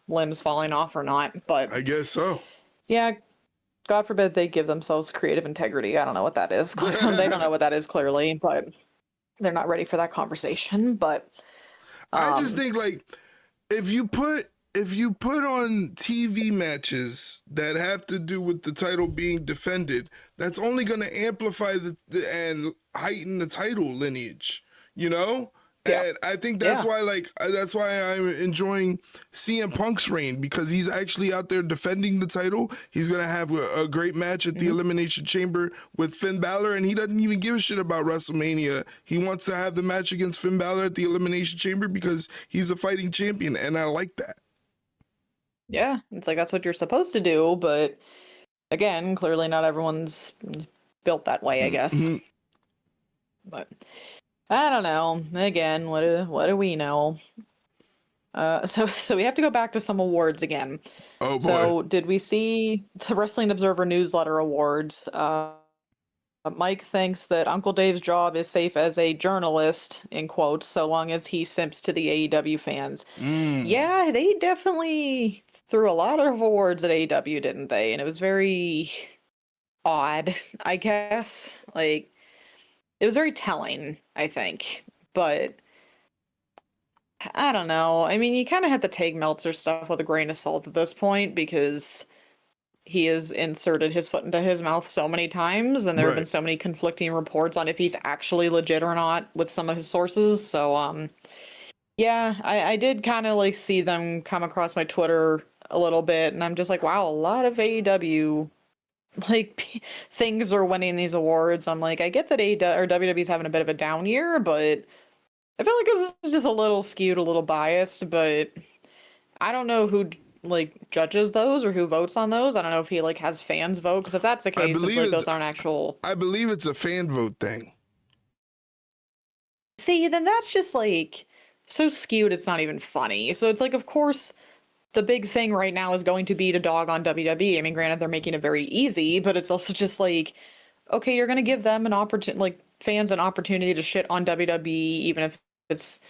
limbs falling off or not. But I guess so. yeah, God forbid they give themselves creative integrity. I don't know what that is. They don't know what that is clearly, but they're not ready for that conversation. But I just um, think like if you put on TV matches that have to do with the title being defended, that's only going to amplify and heighten the title lineage, you know? yeah, And I think yeah. that's why I'm enjoying CM Punk's reign, because he's actually out there defending the title. He's gonna have a great match at the Elimination Chamber with Finn Balor, and he doesn't even give a shit about WrestleMania. He wants to have the match against Finn Balor at the Elimination Chamber because he's a fighting champion, and I like that. Yeah, it's like that's what you're supposed to do, but again, clearly not everyone's built that way, I guess. Mhm. But I don't know. Again, what do we know? So we have to go back to some awards again. Oh boy. So did we see the Wrestling Observer Newsletter Awards? Mike thinks that Uncle Dave's job is safe as a journalist, in quotes, so long as he simps to the AEW fans. Yeah, they definitely threw a lot of awards at AEW, didn't they? And it was very odd, I guess. Like, it was very telling, I think. But I don't know. I mean, you kind of have to take Meltzer stuff with a grain of salt at this point because he has inserted his foot into his mouth so many times, and there have been Right. so many conflicting reports on if he's actually legit or not with some of his sources. So, yeah, I did kind of like see them come across my Twitter a little bit, and I'm just like, wow, a lot of AEW like things are winning these awards. I'm like, I get that AEW or WWE's having a bit of a down year, but I feel like this is just a little skewed, a little biased. But I don't know who like judges those or who votes on those. I don't know if he like has fans vote, because if that's the I case, it's believe like it's those aren't actual. I believe it's a fan vote thing. See, then that's just like so skewed. It's not even funny. So it's like, of course, the big thing right now is going to be to dog on WWE. I mean, granted, they're making it very easy, but it's also just like, okay, you're going to give them an opportunity, like fans an opportunity to shit on WWE, even if it's,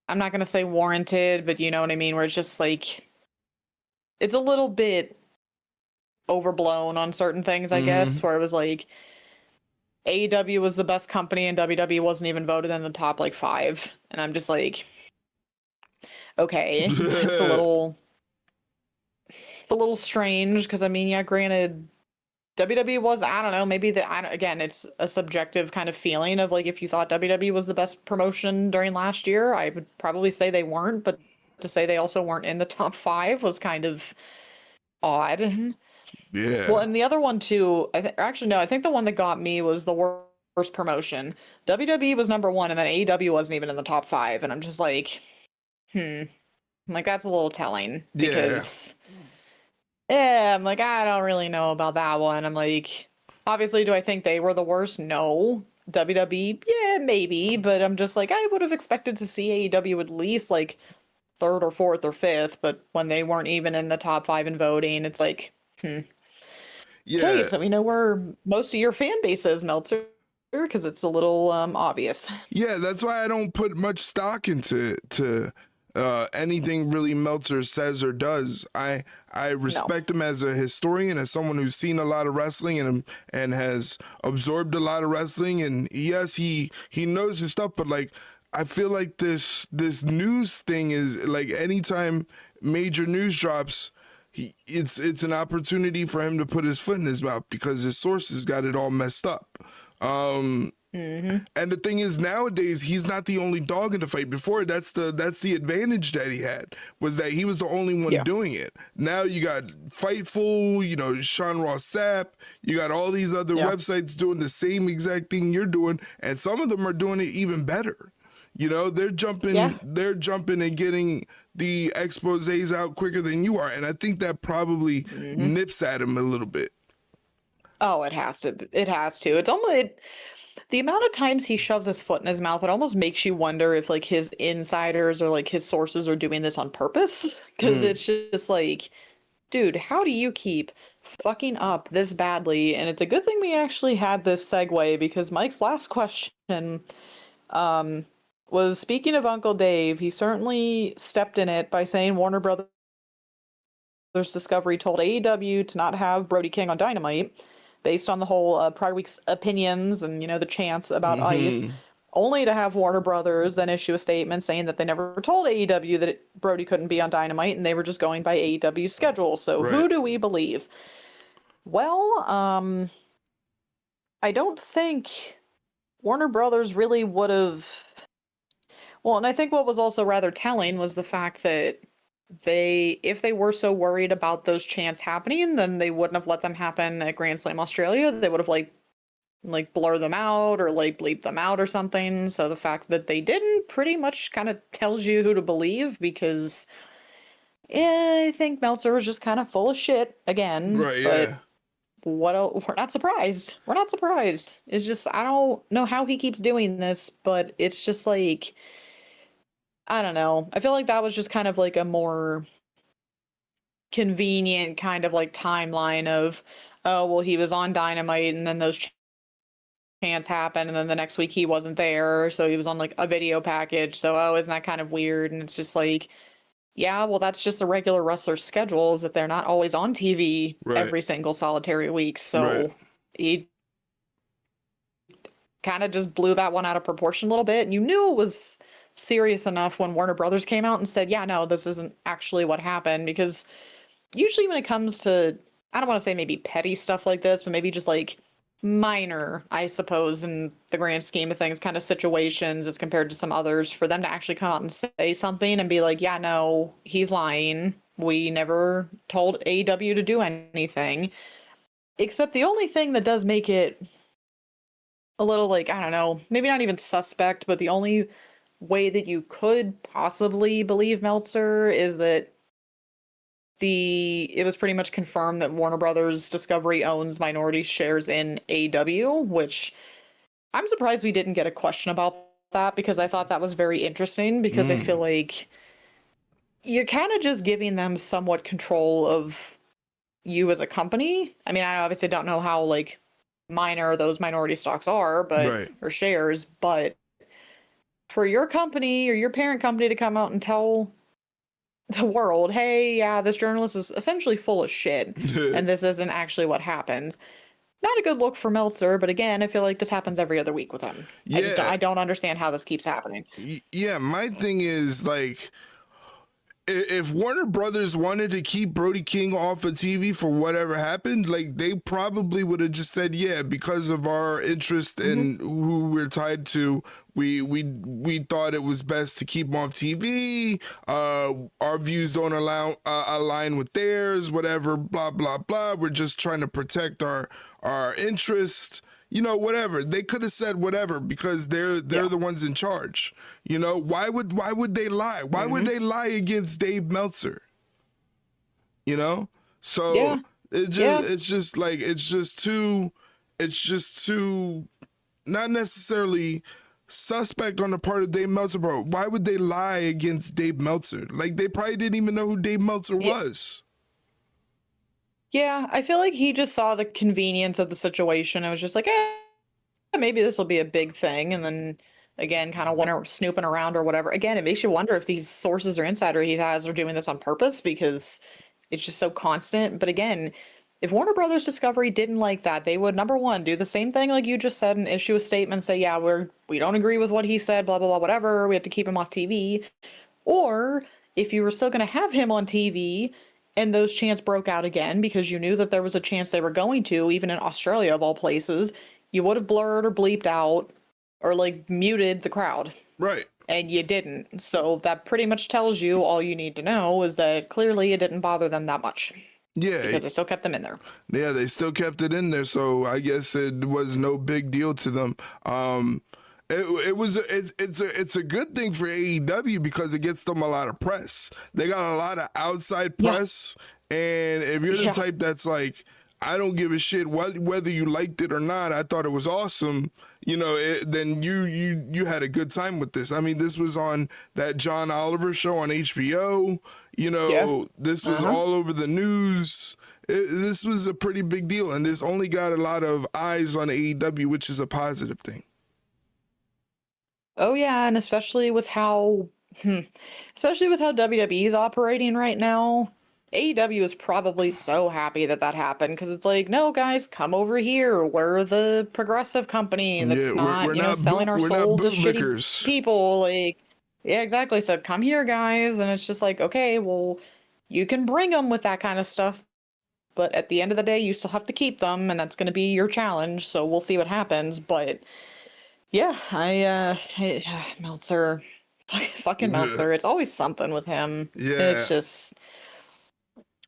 I'm not going to say warranted, but you know what I mean? Where it's just like, it's a little bit overblown on certain things, I guess, where it was like, AEW was the best company and WWE wasn't even voted in the top like 5. And I'm just like, okay, it's a little strange because I mean, yeah, granted, WWE was, I don't know, maybe again, it's a subjective kind of feeling of like if you thought WWE was the best promotion during last year, I would probably say they weren't, but to say they also weren't in the top 5 was kind of odd. Well, Yeah. and the other one too, actually no, I think the one that got me was the worst promotion. WWE was number 1 and then AEW wasn't even in the top 5, and I'm just like, like that's a little telling Yeah. because yeah, I'm like, I don't really know about that one. I'm like, obviously, do I think they were the worst? No. WWE, yeah, maybe, but I'm just like, I would have expected to see AEW at least like 3rd or 4th or 5th, but when they weren't even in the top 5 in voting, it's like, okay, Yeah. so we know where most of your fan base is, Meltzer, because it's a little obvious. Yeah, that's why I don't put much stock into anything really Meltzer says or does. I No. respect him as a historian, as someone who's seen a lot of wrestling and has absorbed a lot of wrestling. And yes, he knows his stuff, but like I feel like this news thing is like anytime major news drops, it's an opportunity for him to put his foot in his mouth because his sources got it all messed up. And the thing is, nowadays he's not the only dog in the fight. Before, that's the advantage that he had, was that he was the only one doing it. Now you got Fightful, you know, Sean Ross Sapp, you got all these other websites doing the same exact thing you're doing, and some of them are doing it even better. You know, they're jumping and getting the exposés out quicker than you are, and I think that probably nips at him a little bit. Oh, it has to. It has to. It's almost the amount of times he shoves his foot in his mouth. It almost makes you wonder if like his insiders or like his sources are doing this on purpose. Because it's just like, dude, how do you keep fucking up this badly? And it's a good thing we actually had this segue, because Mike's last question was, speaking of Uncle Dave, he certainly stepped in it by saying Warner Brothers Discovery told AEW to not have Brody King on Dynamite, based on the whole prior week's opinions and, you know, the chants about Ice, only to have Warner Brothers then issue a statement saying that they never told AEW that Brody couldn't be on Dynamite, and they were just going by AEW's schedule. So who do we believe? Well, I don't think Warner Brothers really would have. Well, and I think what was also rather telling was the fact that if they were so worried about those chants happening, then they wouldn't have let them happen at Grand Slam Australia. They would have like blur them out or like bleep them out or something. So the fact that they didn't pretty much kind of tells you who to believe, because I think Meltzer was just kind of full of shit again. Right, but yeah. we're not surprised. We're not surprised. It's just, I don't know how he keeps doing this, but it's just like, I don't know. I feel like that was just kind of like a more convenient kind of like timeline of, oh, well, he was on Dynamite and then those chants happened and then the next week he wasn't there. So he was on like a video package. So, oh, isn't that kind of weird? And it's just like, yeah, well, that's just the regular wrestler's schedule, is that they're not always on TV every single solitary week. So he kind of just blew that one out of proportion a little bit. And you knew it was serious enough when Warner Brothers came out and said, yeah, no, this isn't actually what happened. Because usually when it comes to, I don't want to say maybe petty stuff like this, but maybe just like minor, I suppose, in the grand scheme of things, kind of situations as compared to some others, for them to actually come out and say something and be like, yeah, no, he's lying. We never told AEW to do anything. Except the only thing that does make it a little like, I don't know, maybe not even suspect, but the only way that you could possibly believe Meltzer is that it was pretty much confirmed that Warner Brothers Discovery owns minority shares in AEW, which I'm surprised we didn't get a question about that, because I thought that was very interesting, because I feel like you're kind of just giving them somewhat control of you as a company. I mean, I obviously don't know how like minor those minority stocks are, but or shares, but for your company or your parent company to come out and tell the world, hey, yeah, this journalist is essentially full of shit and this isn't actually what happened. Not a good look for Meltzer, but again, I feel like this happens every other week with him. I don't understand how this keeps happening. Yeah, my thing is like, if Warner Brothers wanted to keep Brody King off of TV for whatever happened, like they probably would have just said, yeah, because of our interest in who we're tied to, we thought it was best to keep him off TV. Our views don't align with theirs, whatever, blah, blah, blah. We're just trying to protect our interest. You know, whatever. They could have said whatever, because they're the ones in charge. You know, why would they lie? Why would they lie against Dave Meltzer? You know? So it's just too not necessarily suspect on the part of Dave Meltzer, bro. Why would they lie against Dave Meltzer? Like, they probably didn't even know who Dave Meltzer was. Yeah, I feel like he just saw the convenience of the situation. It was just like, maybe this will be a big thing. And then again, kind of went snooping around or whatever. Again, it makes you wonder if these sources or insider he has are doing this on purpose, because it's just so constant. But again, if Warner Brothers Discovery didn't like that, they would, number one, do the same thing like you just said and issue a statement, say, yeah, we don't agree with what he said, blah blah blah, whatever. We have to keep him off TV. Or if you were still going to have him on TV and those chants broke out again because you knew that there was a chance they were going to, even in Australia of all places, you would have blurred or bleeped out or like muted the crowd. Right. And you didn't. So that pretty much tells you all you need to know is that clearly it didn't bother them that much. Yeah. Because they still kept them in there. Yeah, they still kept it in there, so I guess it was no big deal to them. It's a good thing for AEW because it gets them a lot of press. They got a lot of outside press, and if you're the type that's like, I don't give a shit whether you liked it or not, I thought it was awesome, then you had a good time with this. I mean, this was on that John Oliver show on HBO. This was all over the news. This was a pretty big deal, and this only got a lot of eyes on AEW, which is a positive thing. Oh yeah, and especially with how WWE is operating right now, AEW is probably so happy that happened because it's like, no guys, come over here. We're the progressive company that's not selling our soul to shitty people. Like, yeah, exactly. So come here, guys, and it's just like, okay, well, you can bring them with that kind of stuff, but at the end of the day, you still have to keep them, and that's going to be your challenge. So we'll see what happens, but. Yeah, Meltzer, fucking Meltzer. It's always something with him. Yeah, it's just.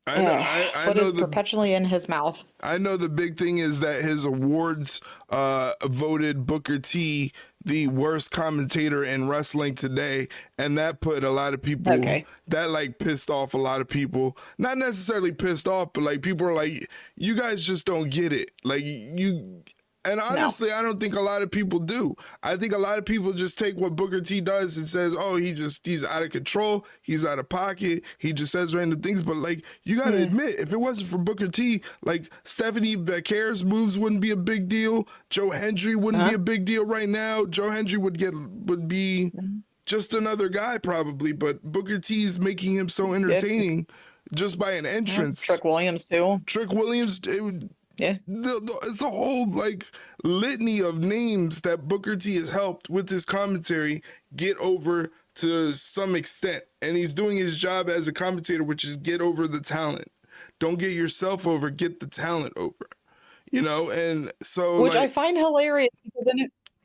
I know. I know perpetually in his mouth. I know the big thing is that his awards voted Booker T the worst commentator in wrestling today, and that put a lot of people. Okay. That like pissed off a lot of people. Not necessarily pissed off, but like people are like, you guys just don't get it. Like you. And honestly, I don't think a lot of people do. I think a lot of people just take what Booker T does and says, oh, he's out of control. He's out of pocket. He just says random things. But like, you got to admit, if it wasn't for Booker T, like Stephanie Becerra's moves wouldn't be a big deal. Joe Hendry wouldn't be a big deal right now. Joe Hendry would be just another guy probably. But Booker T is making him so entertaining just by an entrance. Trick Williams too. Trick Williams, it's a whole like litany of names that Booker T has helped with his commentary get over to some extent, and he's doing his job as a commentator, which is get over the talent. Don't get yourself over, get the talent over. And so which I find hilarious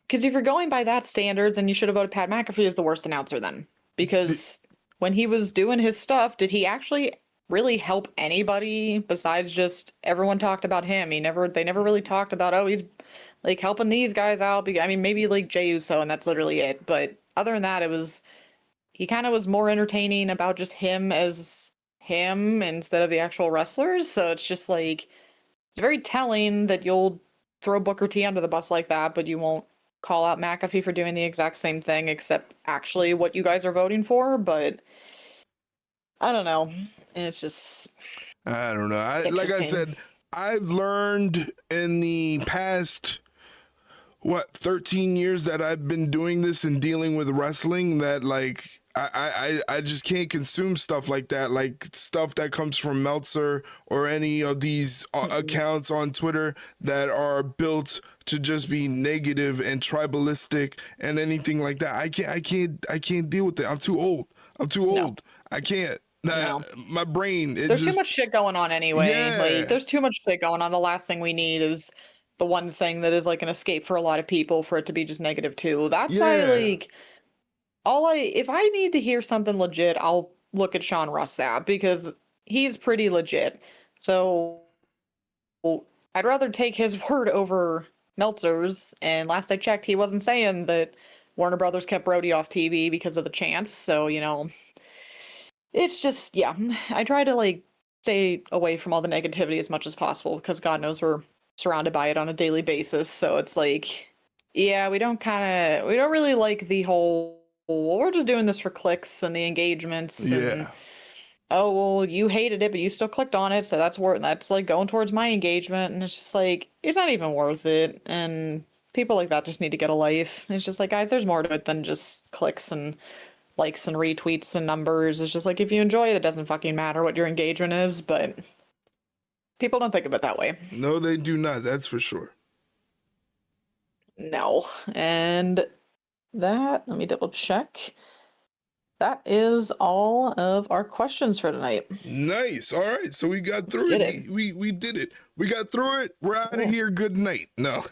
because if you're going by that standards, and you should have voted Pat McAfee as the worst announcer then, because when he was doing his stuff, did he actually really help anybody besides just everyone talked about him? They never really talked about, oh, he's like helping these guys out. I mean, maybe like Jey Uso, and that's literally it. But other than that, he kind of was more entertaining about just him as him instead of the actual wrestlers. So it's just like, it's very telling that you'll throw Booker T under the bus like that, but you won't call out McAfee for doing the exact same thing, except actually what you guys are voting for. But I don't know. It's just, I don't know. Like I said, I've learned in the past 13 years that I've been doing this and dealing with wrestling that like I just can't consume stuff like that, like stuff that comes from Meltzer or any of these accounts on Twitter that are built to just be negative and tribalistic and anything like that. I can't deal with it. I'm too old. No. I can't. My brain. There's too much shit going on anyway. Yeah. Like, there's too much shit going on. The last thing we need is the one thing that is like an escape for a lot of people for it to be just negative too. That's why, like, if I need to hear something legit, I'll look at Sean Ross Sapp because he's pretty legit. So I'd rather take his word over Meltzer's. And last I checked, he wasn't saying that Warner Brothers kept Brody off TV because of the chance. So, it's just, I try to like stay away from all the negativity as much as possible because God knows we're surrounded by it on a daily basis. So it's like, we don't really like the whole, well, we're just doing this for clicks and the engagements. And, oh, well, you hated it, but you still clicked on it. So that's like going towards my engagement. And it's just like, it's not even worth it. And people like that just need to get a life. It's just like, guys, there's more to it than just clicks and likes and retweets and numbers. It's just like, if you enjoy it, it doesn't fucking matter what your engagement is. But People don't think of it that way. No, they do not. That's for sure. No. And that, let me double check. That is all of our questions for tonight. Nice. All right. So we got through Did it. We did it. We got through it. We're out of here. Good night. No.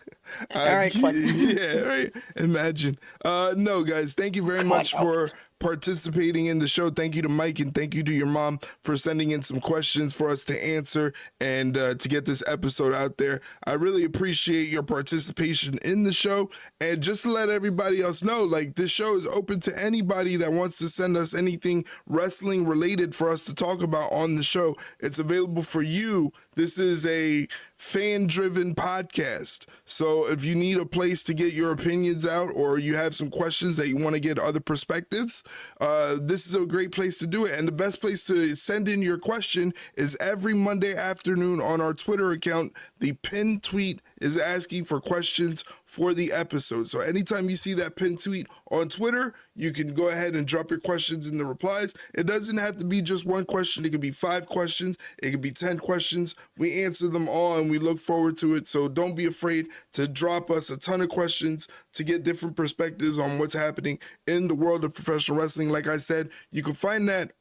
All right, click. Yeah, right. Imagine. No, guys, thank you very much for participating in the show. Thank you to Mike and thank you to your mom for sending in some questions for us to answer and to get this episode out there. I really appreciate your participation in the show. And just to let everybody else know, like, this show is open to anybody that wants to send us anything wrestling related for us to talk about on the show. It's available for you. This is a fan-driven podcast. So if you need a place to get your opinions out or you have some questions that you want to get other perspectives, this is a great place to do it. And the best place to send in your question is every Monday afternoon on our Twitter account. The pinned tweet is asking for questions for the episode. So anytime you see that pinned tweet on Twitter, you can go ahead and drop your questions in the replies. It doesn't have to be just one question. It could be 5 questions. It could be 10 questions. We answer them all and we look forward to it. So don't be afraid to drop us a ton of questions to get different perspectives on what's happening in the world of professional wrestling. Like I said, you can find that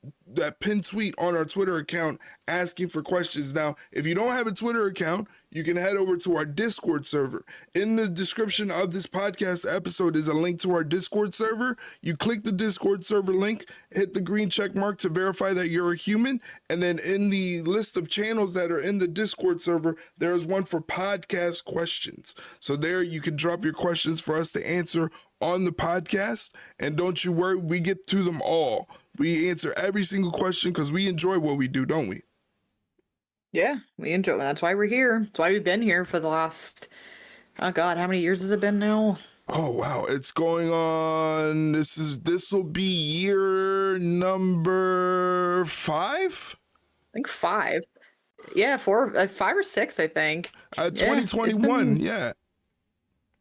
pinned tweet on our Twitter account asking for questions. Now, if you don't have a Twitter account, you can head over to our Discord server. In the description of this podcast episode is a link to our Discord server. You click the Discord server link, hit the green check mark to verify that you're a human, and then in the list of channels that are in the Discord server, there is one for podcast questions. So there you can drop your questions for us to answer on the podcast, and don't you worry, we get to them all. We answer every single question because we enjoy what we do, don't we? Yeah, we enjoy it. That's why we're here. That's why we've been here for the last, oh God, how many years has it been now? Oh wow, it's going on. This will be year number 5. I think 5. Yeah, 4, 5 or 6, I think. 2021. Yeah.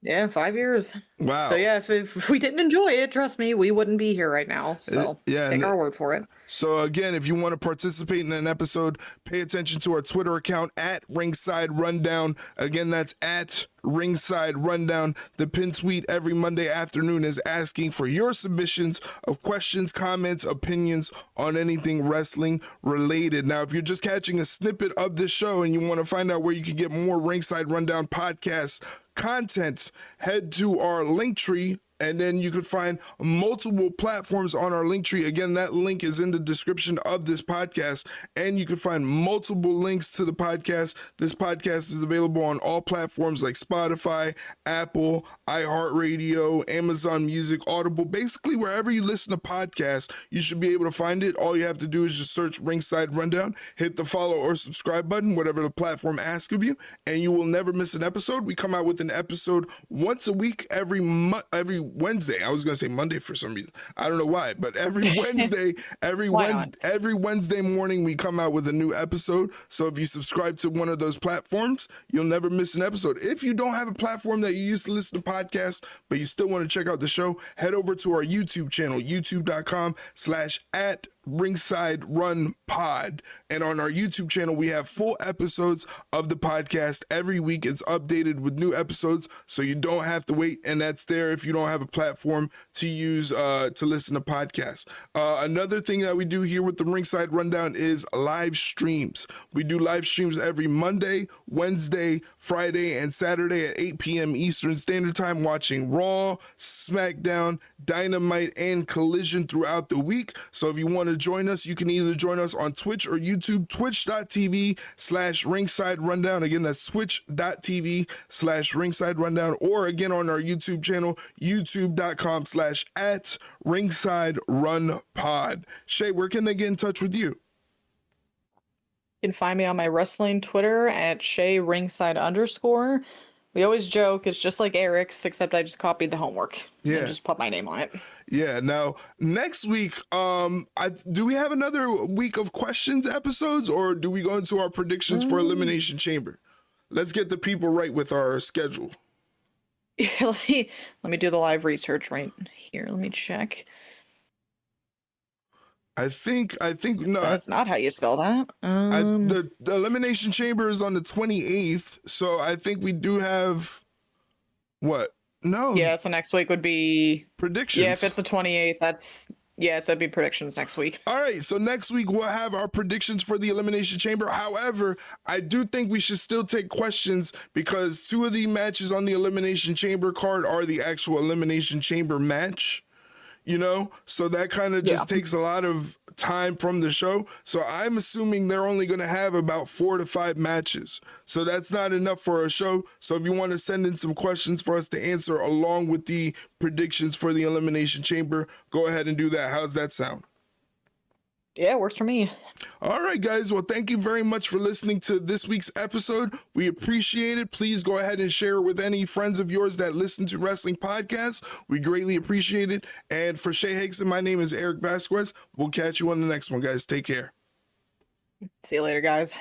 Yeah, 5 years. Wow. So yeah, if we didn't enjoy it, trust me, we wouldn't be here right now. So take our word for it. So again, if you want to participate in an episode, pay attention to our Twitter account at Ringside Rundown. Again, that's at Ringside Rundown. The pin tweet every Monday afternoon is asking for your submissions of questions, comments, opinions on anything wrestling related. Now, if you're just catching a snippet of this show and you want to find out where you can get more Ringside Rundown podcast content, head to our link tree, and then you could find multiple platforms on our link tree. Again, that link is in the description of this podcast, and you can find multiple links to the podcast. This podcast is available on all platforms like Spotify, Apple, iHeartRadio, Amazon Music, Audible. Basically, wherever you listen to podcasts, you should be able to find it. All you have to do is just search Ringside Rundown, hit the follow or subscribe button, whatever the platform asks of you, and you will never miss an episode. We come out with an episode once a week, every Wednesday. I was going to say Monday for some reason. I don't know why, but every Wednesday, every Wednesday morning, we come out with a new episode. So if you subscribe to one of those platforms, you'll never miss an episode. If you don't have a platform that you use to listen to podcasts, but you still want to check out the show, head over to our YouTube channel, youtube.com/@ Ringside Run Pod. And on our YouTube channel, we have full episodes of the podcast. Every week it's updated with new episodes, so you don't have to wait. And that's there if you don't have a platform to use to listen to podcasts. Another thing that we do here with the Ringside Rundown is live streams. We do live streams every Monday, Wednesday, Friday, and Saturday at 8 p.m. Eastern Standard Time, watching Raw, SmackDown, Dynamite, and Collision throughout the week. So if you want to join us, you can either join us on Twitch or YouTube, twitch.tv/Ringside Rundown. Again, that's twitch.tv/Ringside Rundown, or again on our YouTube channel, youtube.com/@ Ringside Run Pod. Shay, where can they get in touch with you? You can find me on my wrestling Twitter at Shay Ringside _. We always joke it's just like Erik's, except I just copied the homework. And just put my name on it. Yeah. Now, next week, do we have another week of questions episodes, or do we go into our predictions for Elimination Chamber? Let's get the people right with our schedule. Let me do the live research right here. Let me check. I think no. That's not how you spell that. The Elimination Chamber is on the 28th, so I think we do have what? No. Yeah, so next week would be predictions. Yeah, if it's the 28th, so it'd be predictions next week. All right, so next week we'll have our predictions for the Elimination Chamber. However, I do think we should still take questions because 2 of the matches on the Elimination Chamber card are the actual Elimination Chamber match. So that kind of just takes a lot of time from the show. So I'm assuming they're only going to have about 4 to 5 matches. So that's not enough for a show. So if you want to send in some questions for us to answer along with the predictions for the Elimination Chamber, go ahead and do that. How's that sound? Yeah, it works for me. All right, guys. Well, thank you very much for listening to this week's episode. We appreciate it. Please go ahead and share it with any friends of yours that listen to wrestling podcasts. We greatly appreciate it. And for Shay Hickson, my name is Erik Vasquez. We'll catch you on the next one, guys. Take care. See you later, guys.